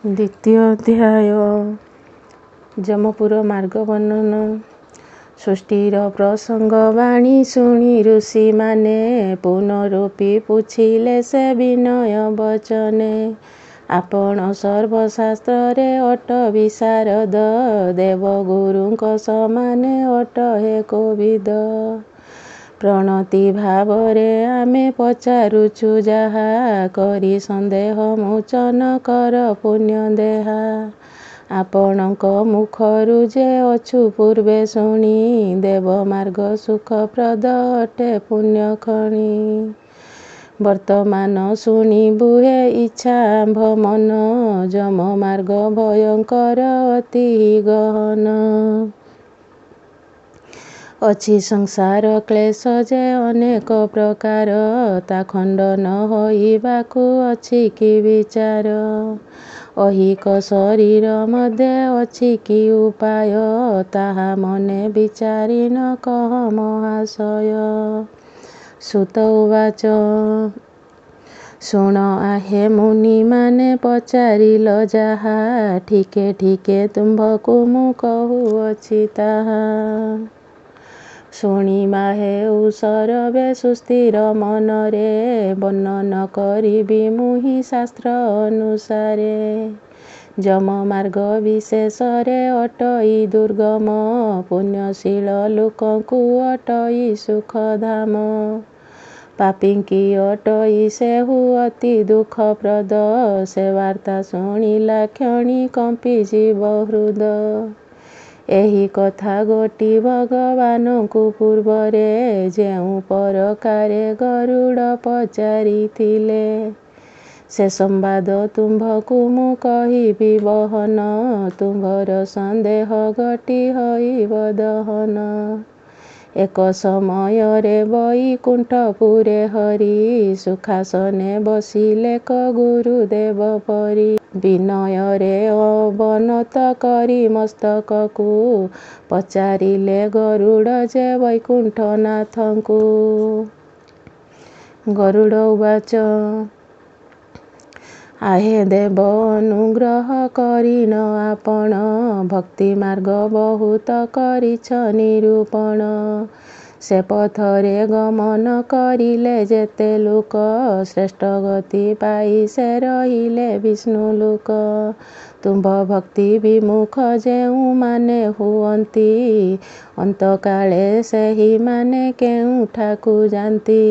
ଦ୍ୱିତୀୟ ଅଧ୍ୟାୟ ଯମପୁର ମାର୍ଗ ବର୍ଣ୍ଣନ। ସୃଷ୍ଟିର ପ୍ରସଙ୍ଗ ବାଣୀ ଶୁଣି ଋଷିମାନେ ପୁନରୁପି ପୁଛିଲେ ସେ ବିନୟ ବଚନେ। ଆପଣ ସର୍ବଶାସ୍ତ୍ରରେ ଅଟ ବିଶାରଦ, ଦେବଗୁରୁଙ୍କ ସମାନେ ଅଟ ହେ କୋବିଦ। ପ୍ରଣତି ଭାବରେ ଆମେ ପଚାରୁଛୁ ଯାହା, କରି ସନ୍ଦେହ ମୋଚନ କର ପୁଣ୍ୟ ଦେହା। ଆପଣଙ୍କ ମୁଖରୁ ଯେ ଅଛୁ ପୂର୍ବେ ଶୁଣି, ଦେବମାର୍ଗ ସୁଖପ୍ରଦ ଅଟେ ପୁଣ୍ୟ ଖଣି। ବର୍ତ୍ତମାନ ଶୁଣିବୁ ହେ ଇଚ୍ଛା ଆମ୍ଭ ମନ, ଯମମାର୍ଗ ଭୟଙ୍କର ଅତି ଗହନ। ଅଛି ସଂସାର କ୍ଲେଶ ଯେ ଅନେକ ପ୍ରକାର, ତା ଖଣ୍ଡନ ହୋଇବାକୁ ଅଛି କି ବିଚାର। ଐହିକ ଶରୀର ମଧ୍ୟ ଅଛି କି ଉପାୟ, ତାହା ମନେ ବିଚାରି ନ କହ ମହାଶୟ। ସୁତ ଉବାଚ ଶୁଣ ଆହେ ମୁନିମାନେ ପଚାରିଲ ଯାହା, ଠିକେ ଠିକେ ତୁମ୍ଭକୁ ମୁଁ କହୁଅଛି ତାହା। ଶୁଣିବା ହେଉ ସରବେ ସୁସ୍ଥିର ମନରେ, ବର୍ଣ୍ଣନ କରିବି ମୁହିଁ ଶାସ୍ତ୍ର ଅନୁସାରେ। ଯମମାର୍ଗ ବିଶେଷରେ ଅଟଇ ଦୁର୍ଗମ, ପୁଣ୍ୟଶୀଳ ଲୋକଙ୍କୁ ଅଟଇ ସୁଖଧାମ। ପାପୀଙ୍କି ଅଟଇ ସେହୁ ଅତି ଦୁଃଖପ୍ରଦ, ସେ ବାର୍ତ୍ତା ଶୁଣିଲା କ୍ଷଣି କମ୍ପି ଯିବ ହୃଦ। ଏହି କଥା ଗୋଟି ଭଗବାନଙ୍କୁ ପୂର୍ବରେ, ଯେଉଁ ପରକାରେ ଗରୁଡ଼ ପଚାରିଥିଲେ। ସେ ସମ୍ବାଦ ତୁମ୍ଭକୁ ମୁଁ କହିବି ବହନ, ତୁମ୍ଭର ସନ୍ଦେହ ଘଟି ହୋଇବ ଦହନ। ଏକ ସମୟରେ ବୈକୁଣ୍ଠପୁରେ ହରି, ସୁଖାସନେ ବସିଲେ କ ଗୁରୁଦେବ ପରି। ବିନୟରେ ଅବନତ କରି ମସ୍ତକକୁ, ପଚାରିଲେ ଗରୁଡ଼ ଯେ ବୈକୁଣ୍ଠନାଥଙ୍କୁ। ଗରୁଡ଼ ଉବାଚ ଆହେ ଦେବ ଅନୁଗ୍ରହ କରିନ ଆପଣ, ଭକ୍ତିମାର୍ଗ ବହୁତ କରିଛ ନିରୂପଣ। ସେ ପଥରେ ଗମନ କରିଲେ ଯେତେ ଲୋକ, ଶ୍ରେଷ୍ଠ ଗତି ପାଇ ସେ ରହିଲେ ବିଷ୍ଣୁଲୋକ। ତୁମ୍ଭ ଭକ୍ତି ବିମୁଖ ଯେଉଁମାନେ ହୁଅନ୍ତି, ଅନ୍ତକାଳେ ସେହିମାନେ କେଉଁଠାକୁ ଯାନ୍ତି।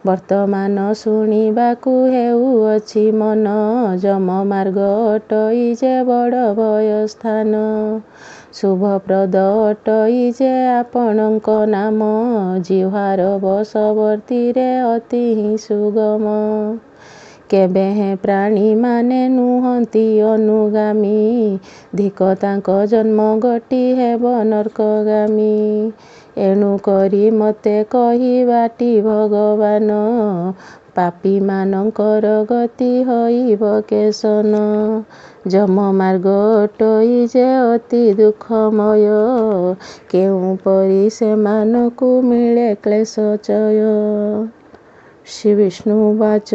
ବର୍ତ୍ତମାନ ଶୁଣିବାକୁ ହେଉଅଛି ମନ, ଯମମାର୍ଗ ଅଟଇ ଯେ ବଡ଼ ଭୟ ସ୍ଥାନ। ଶୁଭପ୍ରଦ ଅଟଇ ଯେ ଆପଣଙ୍କ ନାମ, ଜିହ୍ୱାର ବଶବର୍ତ୍ତୀରେ ଅତି ସୁଗମ। କେବେହେଁ ପ୍ରାଣୀମାନେ ନୁହନ୍ତି ଅନୁଗାମୀ, ଧିକ ତାଙ୍କ ଜନ୍ମ ଘଟି ହେବ ନର୍କଗାମୀ। ଏଣୁ କରି ମୋତେ କହିବାଟି ଭଗବାନ, ପାପୀମାନଙ୍କର ଗତି ହୋଇବ କେଶନ। ଯମମାର୍ଗ ଅଟଇ ଯେ ଅତି ଦୁଃଖମୟ, କେଉଁପରି ସେମାନଙ୍କୁ ମିଳେ କ୍ଳେଶଚୟ। ଶ୍ରୀବିଷ୍ଣୁ ଉବାଚ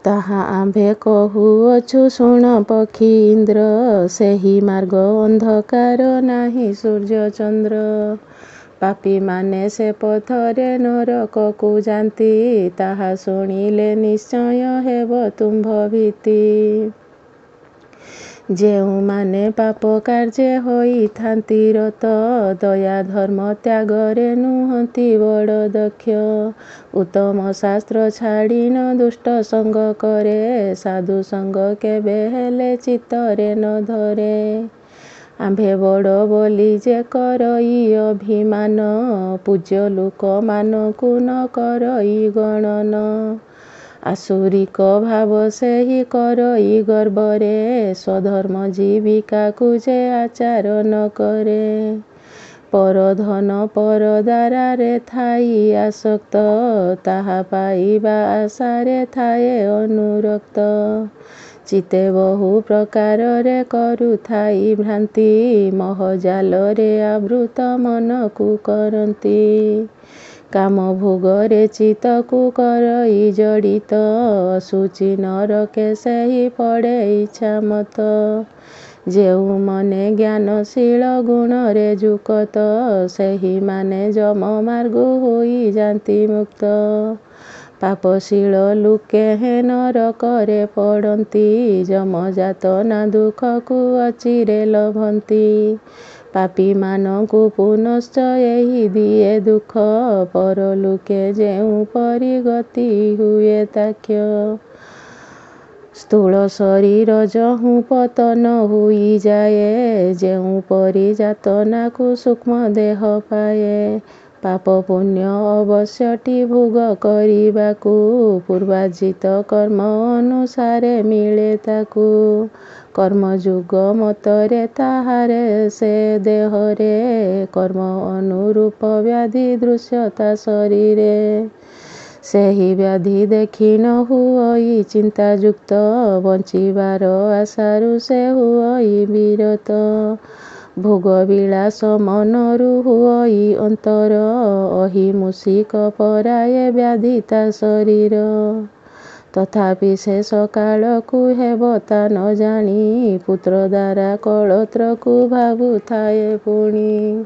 ତାହା ଆମ୍ଭେ କହୁଅଛୁ ଶୁଣ ପକ୍ଷୀଇନ୍ଦ୍ର, ସେହି ମାର୍ଗ ଅନ୍ଧକାର ନାହିଁ ସୂର୍ଯ୍ୟ ଚନ୍ଦ୍ର। ପାପୀମାନେ ସେ ପଥରେ ନରକକୁ ଯାନ୍ତି, ତାହା ଶୁଣିଲେ ନିଶ୍ଚୟ ହେବ ତୁମ୍ଭ ଭୀତି। ଯେଉଁମାନେ ପାପ କାର୍ଯ୍ୟେ ହୋଇଥାନ୍ତି ରତ, ଦୟା ଧର୍ମ ତ୍ୟାଗରେ ନୁହନ୍ତି ବଡ଼ ଦକ୍ଷ। ଉତ୍ତମ ଶାସ୍ତ୍ର ଛାଡ଼ି ନ ଦୁଷ୍ଟ ସଙ୍ଗ କରେ, ସାଧୁ ସଙ୍ଗ କେବେ ହେଲେ ଚିତ୍ତରେ ନ ଧରେ। ଆମ୍ଭେ ବଡ଼ ବୋଲି ଯେ କରଇ ଅଭିମାନ, ପୂଜ୍ୟ ଲୋକମାନଙ୍କୁ ନ କରଇ ଗଣନ। ଆସୁରିକ ଭାବ ସେହି କରଇ ଗର୍ବରେ, ସ୍ୱଧର୍ମ ଜୀବିକାକୁ ଯେ ଆଚାର ନ କରେ। ପରଧନ ପର ଦ୍ୱାରରେ ଥାଇ ଆସକ୍ତ, ତାହା ପାଇବା ଆଶାରେ ଥାଏ ଅନୁରକ୍ତ। ଚିତ୍ତେ ବହୁ ପ୍ରକାରରେ କରୁଥାଇ ଭ୍ରାନ୍ତି, ମୋହଜାଲରେ ଆବୃତ ମନକୁ କରନ୍ତି। କାମ ଭୋଗରେ ଚିତ୍ତକୁ କରଇ ଜଡ଼ିତ, ଅସୁଚି ନରକେ ସେହି ପଡ଼େ ଇଚ୍ଛା ମତ। ଯେଉଁ ମନେ ଜ୍ଞାନଶୀଳ ଗୁଣରେ ଯୁକ୍ତ, ସେହିମାନେ ଯମ ମାର୍ଗ ହୋଇଯାନ୍ତି ମୁକ୍ତ। ପାପଶୀଳ ଲୋକେ ନରକରେ ପଡ଼ନ୍ତି, ଯମଯାତନା ଦୁଃଖକୁ ଅଚିରେ ଲଭନ୍ତି। ପାପୀମାନଙ୍କୁ ପୁନଶ୍ଚ ଏହି ଦିଏ ଦୁଃଖ, ପରଲୋକେ ଯେଉଁପରି ଗତି ହୁଏ ତାକ୍ଷ। ସ୍ଥୂଳ ଶରୀର ଯହୁଁ ପତନ ହୋଇଯାଏ, ଯେଉଁପରି ଯାତନାକୁ ସୂକ୍ଷ୍ମ ଦେହ ପାଏ। ପାପ ପୁଣ୍ୟ ଅବଶ୍ୟଟି ଭୋଗ କରିବାକୁ, ପୂର୍ବାର୍ଜିତ କର୍ମ ଅନୁସାରେ ମିଳେ ତାକୁ। କର୍ମଯୋଗ ମତରେ ତାହାରେ ସେ ଦେହରେ, କର୍ମ ଅନୁରୂପ ବ୍ୟାଧି ଦୃଶ୍ୟତା ଶରୀରେ। ସେହି ବ୍ୟାଧି ଦେଖି ନ ହୁଅଇ ଚିନ୍ତାଯୁକ୍ତ, ବଞ୍ଚିବାର ଆଶାରୁ ସେ ହୁଅଇ ବିରତ। ଭୋଗବିଳାସ ମନରୁ ହୁଅଇ ଅନ୍ତର, ଅହିମୂଷିକ ପରାଏ ବ୍ୟାଧି ତା ଶରୀର। ତଥାପି ଶେଷ କାଳକୁ ହେବ ତା ନ ଜାଣି, ପୁତ୍ର ଦ୍ୱାରା କଳତ୍ରକୁ ଭାବୁଥାଏ ପୁଣି।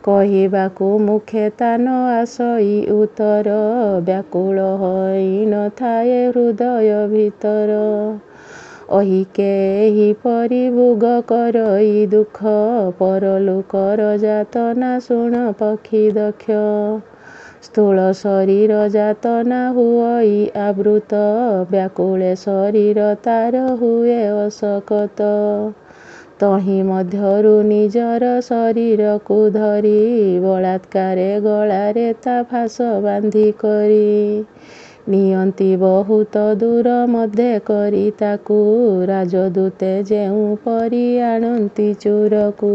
କହିବାକୁ ମୁଖେ ତା ନ ଆସଇ ଉତ୍ତର, ବ୍ୟାକୁଳ ହୋଇ ନ ଥାଏ ହୃଦୟ ଭିତର। ଅହିକେ ଏହିପରି ଭୋଗ କରଇ ଦୁଃଖ, ପରଲୋକର ଯାତନା ଶୁଣ ପକ୍ଷୀ ଦକ୍ଷ। ସ୍ଥୂଳ ଶରୀର ଯାତନା ହୁଅଇ ଆବୃତ, ବ୍ୟାକୁଳେ ଶରୀର ତାର ହୁଏ ଅଶକତ। ତହିଁ ମଧ୍ୟରୁ ନିଜର ଶରୀରକୁ ଧରି, ବଳାତ୍କାରେ ଗଳାରେ ତା ଫାଶ ବାନ୍ଧି କରି। ନିଅନ୍ତି ବହୁତ ଦୂର ମଧ୍ୟେ କରି ତାକୁ, ରାଜଦୂତେ ଯେଉଁପରି ଆଣନ୍ତି ଚୋରକୁ।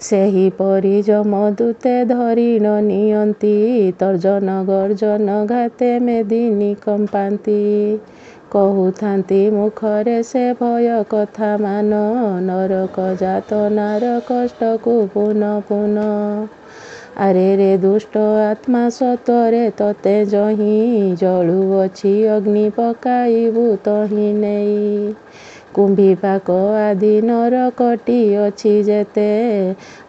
ସେହିପରି ଯମଦୂତେ ଧରି ନ ନିଅନ୍ତି, ତର୍ଜନ ଗର୍ଜନ ଘାତେ ମେଦିନୀ କମ୍ପାନ୍ତି। କହୁଥାନ୍ତି ମୁଖରେ ସେ ଭୟ କଥା ମାନ, ନରକ ଯାତନାର କଷ୍ଟକୁ ପୁନଃ ପୁନଃ। ଆରେ ରେ ଦୁଷ୍ଟ ଆତ୍ମା ସତ୍ୱରେ ତତେ ଯହିଁ, ଜଳୁଅଛି ଅଗ୍ନି ପକାଇବୁ ତହିଁ ନେଇ। କୁମ୍ଭୀପାକ ଆଦି ନରକଟି ଅଛି ଯେତେ,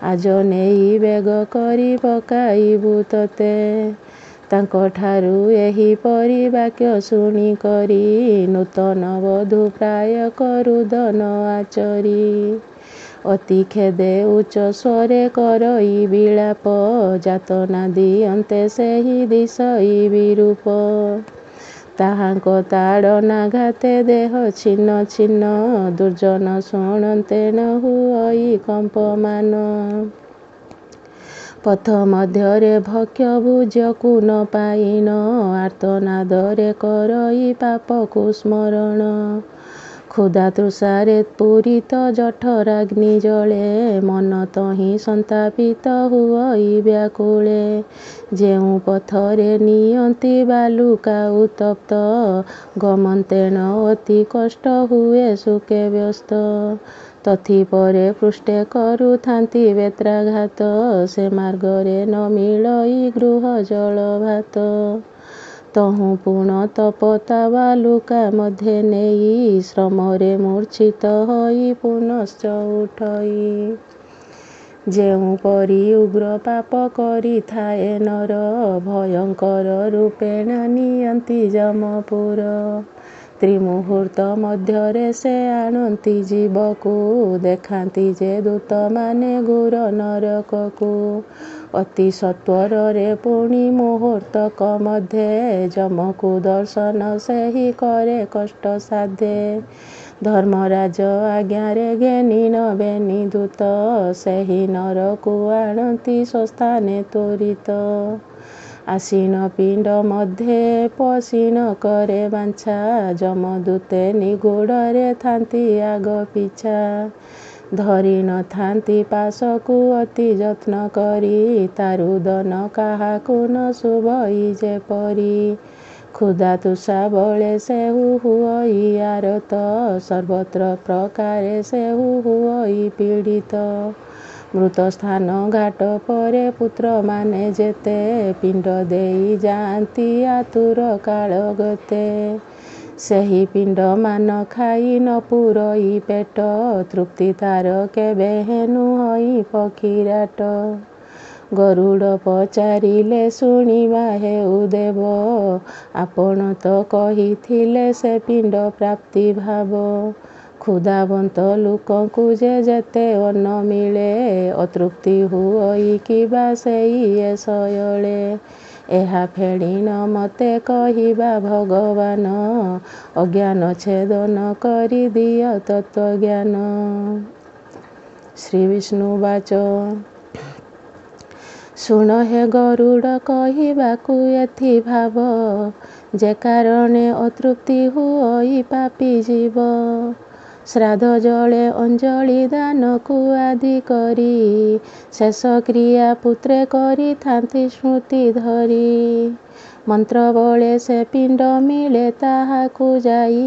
ଆଜ ନେଇ ବେଗ କରି ପକାଇବୁ ତତେ। ତାଙ୍କଠାରୁ ଏହିପରି ବାକ୍ୟ ଶୁଣି କରି, ନୂତନ ବଧୂ ପ୍ରାୟ କରୁଦନ ଆଚରି। ଅତି ଖେଦେ ଉଚ୍ଚ ସ୍ୱରେ କରଇ ବିଳାପ, ଯାତନା ଦିଅନ୍ତେ ସେହି ଦିଶଇ ବିରୂପ। ତାହାଙ୍କ ତାଡ଼ନା ଘାତେ ଦେହ ଛିନ୍ନ ଛିନ୍ନ, ଦୁର୍ଜନ ଶୁଣନ୍ତେ ନ ହୁଅଇ କମ୍ପମାନ। ପଥ ମଧ୍ୟରେ ଭକ୍ଷ୍ୟ ଭୋଜ୍ୟକୁ ନ ପାଇନ, ଆର୍ତ୍ତନାଦରେ କରଇ ପାପକୁ ସ୍ମରଣ। କ୍ଷୁଧା ତୃଷାରେ ପୂରିତ ଜଠରାଗ୍ନି ଜଳେ, ମନ ତହିଁ ସନ୍ତାପିତ ହୁଅଇ ବ୍ୟାକୁଳେ। ଯେଉଁ ପଥରେ ନିଅନ୍ତି ବାଲୁକା ଉତ୍ତପ୍ତ, ଗମନ୍ତେଣ ଅତି କଷ୍ଟ ହୁଏ ଶୋକେ ବ୍ୟସ୍ତ। ତଥିପରେ ପୃଷ୍ଠେ କରୁଥାନ୍ତି ବେତ୍ରାଘାତ, ସେ ମାର୍ଗରେ ନ ମିଳଇ ଗୃହ ଜଳ ଭାତ। ତହୁଁ ପୁଣ ତପତା ବାଲୁକା ମଧ୍ୟେ ନେଇ, ଶ୍ରମରେ ମୂର୍ଚ୍ଛିତ ହୋଇ ପୁନଶ୍ଚ ଉଠଇ। ଯେଉଁପରି ଉଗ୍ର ପାପ କରିଥାଏ ନର, ଭୟଙ୍କର ରୂପେଣ ନିଅନ୍ତି ଯମପୁର। ତ୍ରିମୁହୂର୍ତ୍ତ ମଧ୍ୟରେ ସେ ଆଣନ୍ତି ଜୀବକୁ, ଦେଖାନ୍ତି ଯେ ଦୂତମାନେ ଘୋର ନରକକୁ। ଅତି ସତ୍ୱରରେ ପୁଣି ମୁହୂର୍ତ୍ତକ ମଧ୍ୟେ, ଯମକୁ ଦର୍ଶନ ସେହି କରେ କଷ୍ଟ ସାଧ୍ୟେ। ଧର୍ମରାଜ ଆଜ୍ଞାରେ ଘେନି ନବେନି ଦୂତ, ସେହି ନରକୁ ଆଣନ୍ତି ସ୍ୱସ୍ଥାନେ ତ୍ୱରିତ। ଆସୀନ ପିଣ୍ଡ ମଧ୍ୟେ ପୋଷିଣ କରେ ବାଞ୍ଛା, ଯମଦୂତେ ନିଗୂଢ଼ରେ ଥାନ୍ତି ଆଗ ପିଛା। ଧରି ନ ଥାନ୍ତି ପାଶକୁ ଅତି ଯତ୍ନ କରି, ତାରୁଦନ କାହାକୁ ନ ଶୋଭଇ ଯେପରି। କ୍ଷୁଧା ତୃଷା ବଳେ ସେହୁ ହୁଅଇ ଆରତ, ସର୍ବତ୍ର ପ୍ରକାରେ ସେହୁ ହୁଅଇ ପୀଡ଼ିତ। ମୃତ ସ୍ଥାନ ଘାଟ ପରେ ପୁତ୍ରମାନେ ଯେତେ ପିଣ୍ଡ ଦେଇ ଯାଆନ୍ତି ଆତୁର କାଳ ଗତେ। ସେହି ପିଣ୍ଡମାନ ଖାଇ ନ ପୁରଇ ପେଟ ତୃପ୍ତି ତାର କେବେ ହେନୁ ହୋଇ ପକ୍ଷୀରାଟ। ଗରୁଡ଼ ପଚାରିଲେ ଶୁଣିବା ହେଉ ଦେବ, ଆପଣ ତ କହିଥିଲେ ସେ ପିଣ୍ଡ ପ୍ରାପ୍ତି ଭାବ। କ୍ଷୁଧାବନ୍ତ ଲୋକଙ୍କୁ ଯେ ଯେତେ ଅନ୍ନ ମିଳେ, ଅତୃପ୍ତି ହୁଅଇ କିବା ସେଇ ଏ ଶୟଳେ। ଏହା ଫେଣିନ ମତେ କହିବା ଭଗବାନ, ଅଜ୍ଞାନ ଛେଦନ କରି ଦିଅ ତତ୍ତ୍ୱଜ୍ଞାନ। ଶ୍ରୀବିଷ୍ଣୁବାଚ ଶୁଣ ହେ ଗରୁଡ଼ କହିବାକୁ ଏଥି ଭାବ, ଯେ କାରଣେ ଅତୃପ୍ତି ହୁଅଇ ପାପୀ ଜୀବ। ଶ୍ରାଦ୍ଧ ଜଳେ ଅଞ୍ଜଳି ଦାନକୁ ଆଦି କରି, ଶେଷ କ୍ରିୟା ପୁତ୍ରେ କରିଥାନ୍ତି ସ୍ମୃତି ଧରି। ମନ୍ତ୍ର ବଳେ ସେ ପିଣ୍ଡ ମିଳେ ତାହାକୁ ଯାଇ,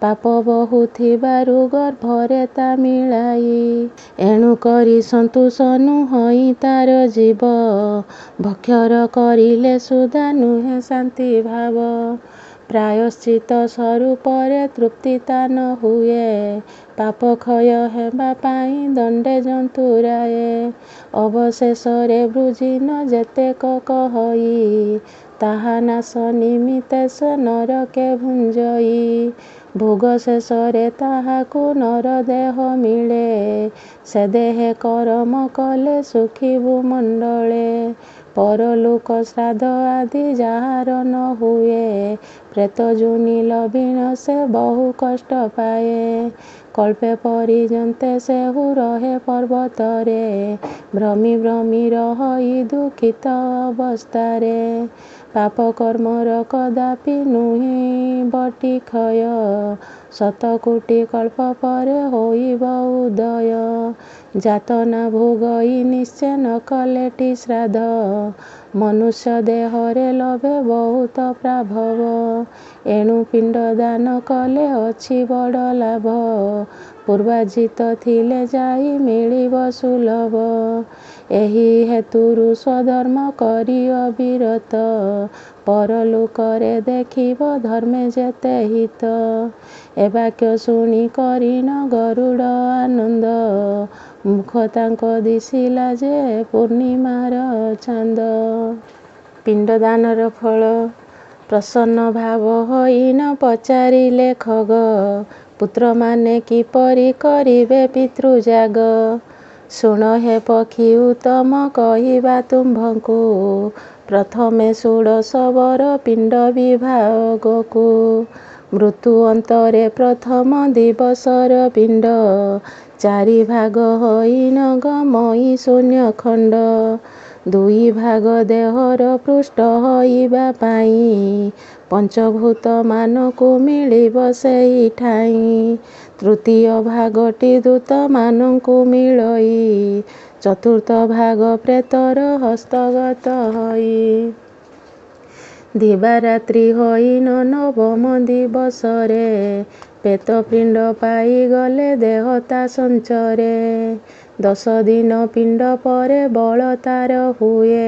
ପାପ ବହୁ ଥିବାରୁ ଗର୍ଭରେ ତା ମିଳାଇ। ଏଣୁ କରି ସନ୍ତୋଷ ନୁହଁଇ ତାର ଜୀବ, ଭକ୍ଷର କରିଲେ ସୁଧା ନୁହେଁ ଶାନ୍ତି ଭାବ। ପ୍ରାୟଶ୍ଚିତ ସ୍ୱରୂପରେ ତୃପ୍ତି ତା ନ ହୁଏ, ପାପ କ୍ଷୟ ହେବା ପାଇଁ ଦଣ୍ଡେ ଜନ୍ତୁରାଏ। ଅବଶେଷରେ ବୃଜିନ ଯେତେକ କହଇ, ତାହା ନାଶ ନିମିତ୍ତେ ସେ ନରକେ ଭୁଞ୍ଜଇ। ଭୋଗ ଶେଷରେ ତାହାକୁ ନର ଦେହ ମିଳେ, ସେ ଦେହେ କରମ କଲେ ସୁଖୀ ଭୂମଣ୍ଡଳେ। ପରଲୋକ ଶ୍ରାଦ୍ଧ ଆଦି ଯାହାର ନ ହୁଏ, ପ୍ରେତ ଯୋନି ଲବିଣ ସେ ବହୁ କଷ୍ଟ ପାଏ। କଳ୍ପେ ପର୍ଯ୍ୟନ୍ତେ ସେହୁ ରହେ ପର୍ବତରେ, ଭ୍ରମି ଭ୍ରମି ରହଇ ଦୁଃଖିତ ଅବସ୍ଥାରେ। ପାପ କର୍ମର କଦାପି ନୁହେଁ ବଟି କ୍ଷୟ, ଶତକୋଟି କଳ୍ପ ପରେ ହୋଇବ ଉଦୟ। ଯାତନା ଭୋଗଇ ନିଶ୍ଚେ ନ କଲେଟି ଶ୍ରାଦ୍ଧ, ମନୁଷ୍ୟ ଦେହରେ ଲଭେ ବହୁତ ପ୍ରାଭବ। ଏଣୁ ପିଣ୍ଡ ଦାନ କଲେ ଅଛି ବଡ଼ ଲାଭ, ପୂର୍ବାର୍ଜିତ ଥିଲେ ଯାଇ ମିଳିବ ସୁଲଭ। ଏହି ହେତୁରୁ ସ୍ୱଧର୍ମ କରି ଅବିରତ, ପରଲୋକରେ ଦେଖିବ ଧର୍ମେ ଯେତେ ହିତ। ଏ ବାକ୍ୟ ଶୁଣି କରିଣ ଗରୁଡ଼ ଆନନ୍ଦ, ମୁଖ ତାଙ୍କ ଦିଶିଲା ଯେ ପୂର୍ଣ୍ଣିମାର ଚାନ୍ଦ। ପିଣ୍ଡଦାନର ଫଳ। ପ୍ରସନ୍ନ ଭାବ ହୋଇନ ପଚାରିଲେ ଖଗ, ପୁତ୍ରମାନେ କିପରି କରିବେ ପିତୃଯାଗ। ଶୁଣ ହେ ପକ୍ଷୀ ଉତ୍ତମ କହିବା ତୁମ୍ଭଙ୍କୁ, ପ୍ରଥମେ ଷୋଡ଼ଶବର ପିଣ୍ଡ ବିଭାଗକୁ। ମୃତ୍ୟୁ ଅନ୍ତରେ ପ୍ରଥମ ଦିବସର ପିଣ୍ଡ, ଚାରି ଭାଗ ହୋଇନ ଗମଇ ଶୂନ୍ୟଖଣ୍ଡ। ଦୁଇ ଭାଗ ଦେହର ପୃଷ୍ଠ ହଇବା ପାଇଁ, ପଞ୍ଚଭୂତମାନଙ୍କୁ ମିଳିବ ସେଇ ଠାଇଁ। ତୃତୀୟ ଭାଗଟି ଦୂତମାନଙ୍କୁ ମିଳଇ, ଚତୁର୍ଥ ଭାଗ ପ୍ରେତର ହସ୍ତଗତ ହୋଇ। ଦିବାରାତ୍ରି ହୋଇନ ନବମ ଦିବସରେ, ପ୍ରେତପିଣ୍ଡ ପାଇଗଲେ ଦେହ ତା ସଞ୍ଚରେ। 10 ଦିନ ପିଣ୍ଡ ପରେ ବଳ ତାର ହୁଏ,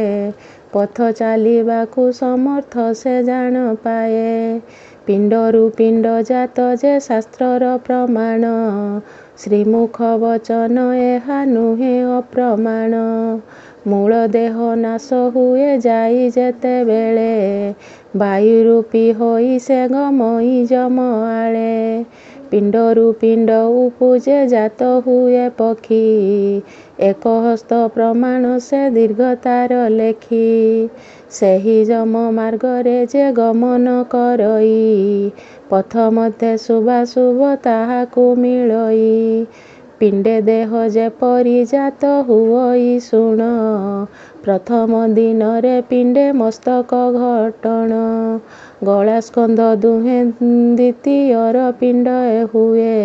ପଥ ଚାଲିବାକୁ ସମର୍ଥ ସେ ଜାଣ ପାଏ। ପିଣ୍ଡରୁ ପିଣ୍ଡ ଜାତ ଯେ ଶାସ୍ତ୍ରର ପ୍ରମାଣ, ଶ୍ରୀମୁଖ ବଚନ ଏହା ନୁହେଁ ଅପ୍ରମାଣ। ମୂଳ ଦେହ ନାଶ ହୁଏ ଯାଇ ଯେତେବେଳେ, ବାୟୁରୂପୀ ହୋଇ ସେ ଗମଇ ଯମ ଆଳେ। ପିଣ୍ଡରୁ ପିଣ୍ଡ ଉପୁଜେ ଜାତ ହୁଏ ପକ୍ଷୀ, ଏକ ହସ୍ତ ପ୍ରମାଣ ସେ ଦୀର୍ଘ ତାର ଲେଖି। ସେହି ଯମ ମାର୍ଗରେ ଯେ ଗମନ କରଇ, ପଥ ମଧ୍ୟ ଶୁଭାଶୁଭ ତାହାକୁ ମିଳଇ। ପିଣ୍ଡେ ଦେହ ଯେପରି ଜାତ ହୁଅଇ ଶୁଣ, ପ୍ରଥମ ଦିନରେ ପିଣ୍ଡେ ମସ୍ତକ ଘଟଣ। ଗଳା ସ୍କନ୍ଧ ଦୁହେଁ ଦ୍ୱିତୀୟର ପିଣ୍ଡ ହୁଏ,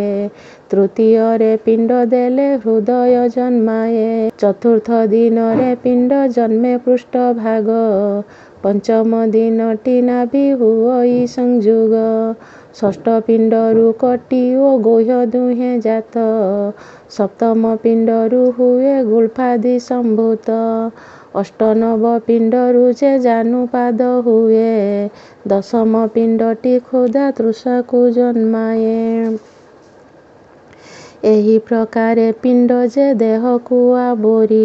ତୃତୀୟରେ ପିଣ୍ଡ ଦେଲେ ହୃଦୟ ଜନ୍ମାଏ। ଚତୁର୍ଥ ଦିନରେ ପିଣ୍ଡ ଜନ୍ମେ ପୃଷ୍ଠଭାଗ, ପଞ୍ଚମ ଦିନଟି ନାଭି ହୁଅଇ ସଂଯୋଗ। ଷଷ୍ଠ ପିଣ୍ଡରୁ କଟି ଓ ଗୁହ୍ୟ ଦୁହେଁ ଜାତ। ସପ୍ତମ ପିଣ୍ଡରୁ ହୁଏ ଗୁଳ୍ଫାଦି ସମ୍ଭୂତ। ଅଷ୍ଟନବ ପିଣ୍ଡରୁ ଯେ ଜାନୁପାଦ ହୁଏ। ଦଶମ ପିଣ୍ଡଟି କ୍ଷୁଧା ତୃଷାକୁ ଜନ୍ମାଏ। ଏହି ପ୍ରକାରେ ପିଣ୍ଡ ଯେ ଦେହକୁ ଆବୋରି।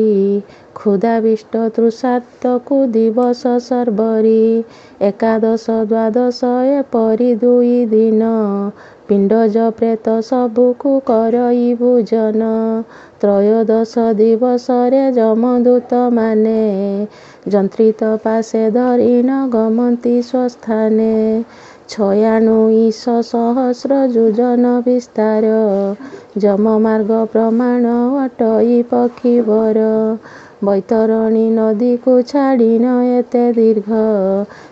କ୍ଷୁଧାବିଷ୍ଟ ତୃଷାର୍ତ୍ତକୁ ଦିବସ ସର୍ବରି। ଏକାଦଶ ଦ୍ୱାଦଶ ଏପରି 2 ଦିନ। ପିଣ୍ଡଜ ପ୍ରେତ ସବୁକୁ କରଇ ଭୋଜନ। ତ୍ରୟୋଦଶ ଦିବସରେ ଯମଦୂତମାନେ ଯନ୍ତ୍ରିତ ପାଶେ ଧରିଣ ଗମନ୍ତି ସ୍ୱସ୍ଥାନେ। ଛୟାନୁଇଶ ସହସ୍ର ଯୋଜନ ବିସ୍ତାର। ଯମମାର୍ଗ ପ୍ରମାଣ ଅଟଇ ପକ୍ଷୀବର। ବୈତରଣୀ ନଦୀକୁ ଛାଡ଼ିନ ଏତେ ଦୀର୍ଘ।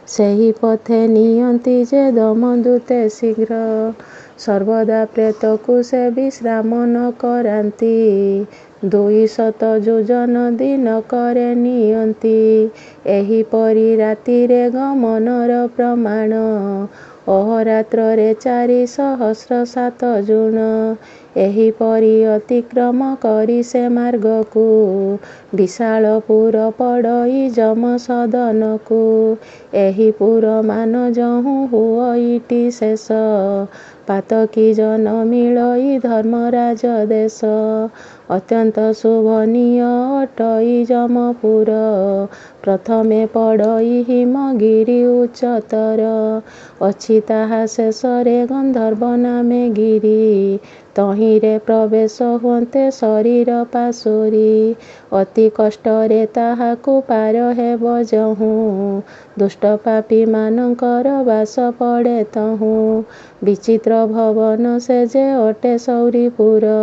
ସେହି ପଥେ ନିଅନ୍ତି ଯେ ଦମଦୂତେ ଶୀଘ୍ର। ସର୍ବଦା ପ୍ରେତକୁ ସେ ବିଶ୍ରାମ ନ କରାନ୍ତି। 200 ଯୋଜନ ଦିନକରେ ନିଅନ୍ତି। ଏହିପରି ରାତିରେ ଗମନର ପ୍ରମାଣ। ଅହୋରାତ୍ରରେ 4,007 ଯୋଣ। ଏହିପରି ଅତିକ୍ରମ କରି ସେ ମାର୍ଗକୁ। ବିଶାଳପୁର ପଡ଼ଇ ଯମ ସଦନକୁ। ଏହି ପୁରମାନ ଯହୁଁ ହୁଅଇଟି ଶେଷ। ପାତକୀ ଜନ ମିଳଇ ଧର୍ମରାଜ ଦେଶ। ଅତ୍ୟନ୍ତ ଶୋଭନୀୟ ଅଟଇ ଯମପୁର। ପ୍ରଥମେ ପଡ଼ଇ ହିମଗିରି ଉଚ୍ଚତର। ଅଛି ତାହା ଶେଷରେ ଗନ୍ଧର୍ବ ନାମେ ଗିରି। ତହିଁରେ ପ୍ରବେଶ ହୁଅନ୍ତେ ଶରୀର ପାଶୋରି। ଅତି କଷ୍ଟରେ ତାହାକୁ ପାର ହେବ ଯହୁଁ। ଦୁଷ୍ଟ ପାପୀମାନଙ୍କର ବାସ ପଡ଼େ ତହୁଁ। ବିଚିତ୍ର ଭବନ ସେ ଯେ ଅଟେ ସୌରୀପୁର।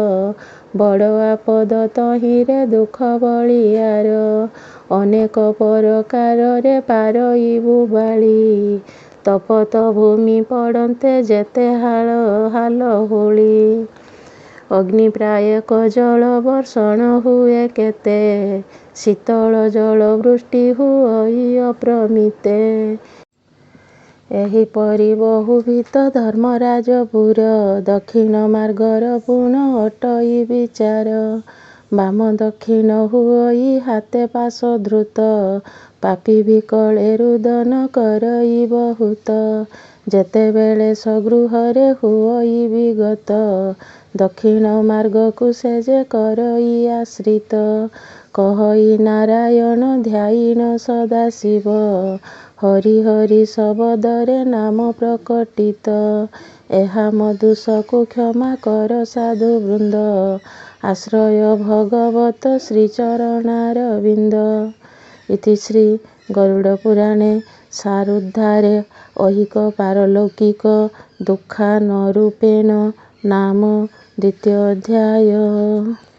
ବଡ଼ ଆପଦ ତହିଁରେ ଦୁଃଖ ବଳିୟାର। ଅନେକ ପରକାରରେ ପାରଇବୁ ବାଳି। ତପତଭୂମି ପଡ଼ନ୍ତେ ଯେତେ ହାଲ ହୁଳି। ଅଗ୍ନିପ୍ରାୟକ ଜଳ ବର୍ଷଣ ହୁଏ କେତେ। ଶୀତଳ ଜଳ ବୃଷ୍ଟି ହୁଅଇ ଅପ୍ରମିତେ। ଏହିପରି ବହୁବିଧ ଧର୍ମରାଜପୁର। ଦକ୍ଷିଣ ମାର୍ଗର ପୁଣ ଅଟଇ ବିଚାର। ବାମ ଦକ୍ଷିଣ ହୁଅଇ ହାତେ ପାଶ ଧୃତ। ପାପୀ ବିକଳେ ରୁଦନ କରଇ ବହୁତ। ଯେତେବେଳେ ସ୍ୱଗୃହରେ ହୁଅଇ ବିଗତ। ଦକ୍ଷିଣ ମାର୍ଗକୁ ସେ ଯେ କରଇ ଆଶ୍ରିତ। କହଇ ନାରାୟଣ ଧ୍ୟାୟିନ ସଦାଶିବ। ହରି ହରି ଶବଦରେ ନାମ ପ୍ରକଟିତ। ଏହା ମଦୁଷକୁ କ୍ଷମା କର ସାଧୁବୃନ୍ଦ। ଆଶ୍ରୟ ଭଗବତ ଶ୍ରୀଚରଣାରବିନ୍ଦ। ଇତି ଶ୍ରୀ ଗରୁଡ଼ପୁରାଣେ ସାରୋଦ୍ଧାରେ ଐହିକ ପାରଲୌକିକ ଦୁଃଖାନରୁପେଣ ନାମ 2ୟ ଅଧ୍ୟାୟ।